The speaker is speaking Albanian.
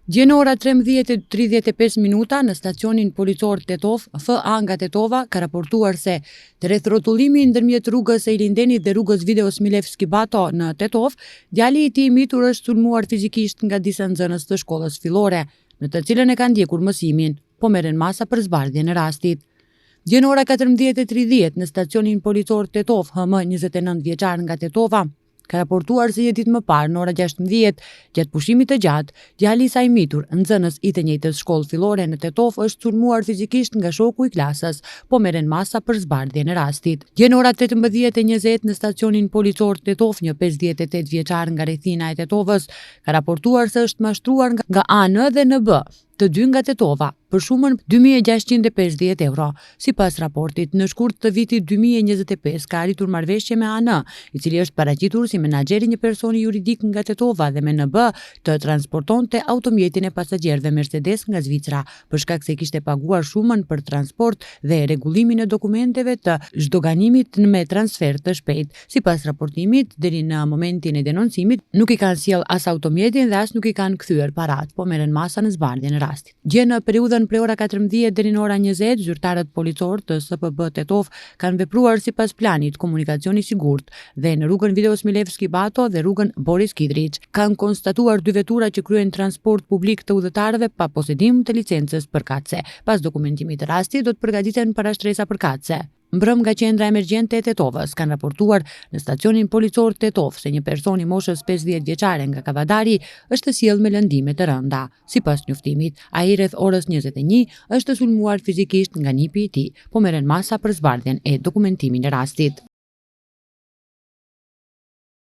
Dje në ora 13:35 në stacionin policor Tetov, FA nga Tetova ka raportuar se të rreth rrotullimi ndërmjet rrugës Ejlindenit dhe rrugës Video Smilevski Bato në Tetov, djali i tij i mitur është sulmuar fizikisht nga disa nxënës të shkollës fillore, në të cilën e ka ndjekur mësimin, po merren masa për zbardhjen e rastit. Dje në ora 14:30 në stacionin policor Tetov, HM 29 vjeçar nga Tetova, ka raportuar se një ditë më parë në ora 16, gjatë pushimit të gjatë, djali i saj mitur, nxënës i të njëjtës shkollë fillore në Tetov, është sulmuar fizikisht nga shoku i klasës, po merren masa për zbardhjen e rastit. Dje në ora 18:20 në stacionin policor Tetov, një 58 vjeçar nga rrethina e Tetovës, ka raportuar se është mashtruar nga AN dhe NB, të dy nga Tetova, për shumën 2.650 euro. Sipas raportit, në shkurt të vitit 2025 ka arritur marrëveshje me AN, i cili është paraqitur si menaxheri një personi juridik nga Tetova, dhe me NB të transportonte automjetin e pasagjerëve Mercedes nga Zvicra, për shkak se kishte paguar shumën për transport dhe rregullimin e dokumenteve të zhdoganimit me transfer të shpejt. Sipas raportimit, deri në momentin e denoncimit nuk i kanë sjell as automjetin dhe as nuk i kanë kthyer parat, po merren masa në zbardhjen e rastit. Dje në periudhën prej ora 14 deri në ora 20, zyrtarët policor të SPB Tetov kanë vepruar sipas planit komunikacioni i sigurt dhe në rrugën Video Smilevski Bato dhe rrugën Boris Kidriç kanë konstatuar dy vetura që kryejnë transport publik të udhëtarëve pa posedim të licencës përkatëse. Pas dokumentimit të rastit do të përgatiten parashtresa përkatëse. Mbrëm nga qendra emergjente e Tetovës kanë raportuar në stacionin policor Tetov se një person i moshës 50 vjeçare nga Kavadari është sjellë me lëndime të rënda. Sipas njoftimit, ai rreth orës 21 është sulmuar fizikisht nga nipi i tij, po merren masa për zbardhjen e dokumentimin e rastit.